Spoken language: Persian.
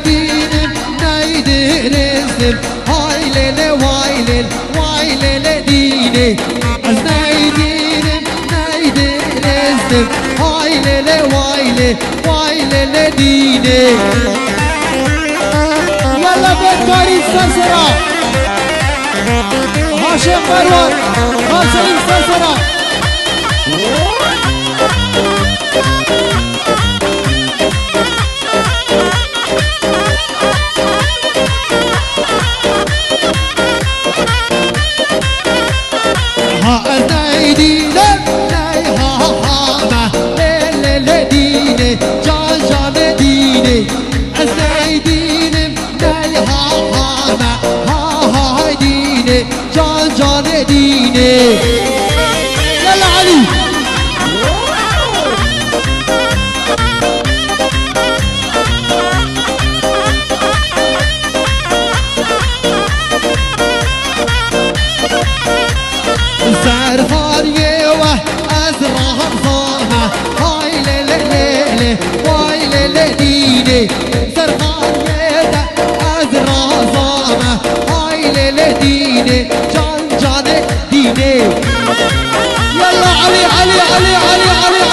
نايدينم نايدرزم هاي ليلة واي ليلة ديني از نايدينم نايدرزم هاي ليلة واي ليلة ديني يلا بدكاري سرسرة هاشم مروان خالصين سرسرة يلا علي زرفان يوه ازرع ظاهة هاي ليلة ليلة واي ليلة ديني زرفان يوه ازرع ظاهة هاي ليلة ديني جان ديني يلا علي علي علي علي علي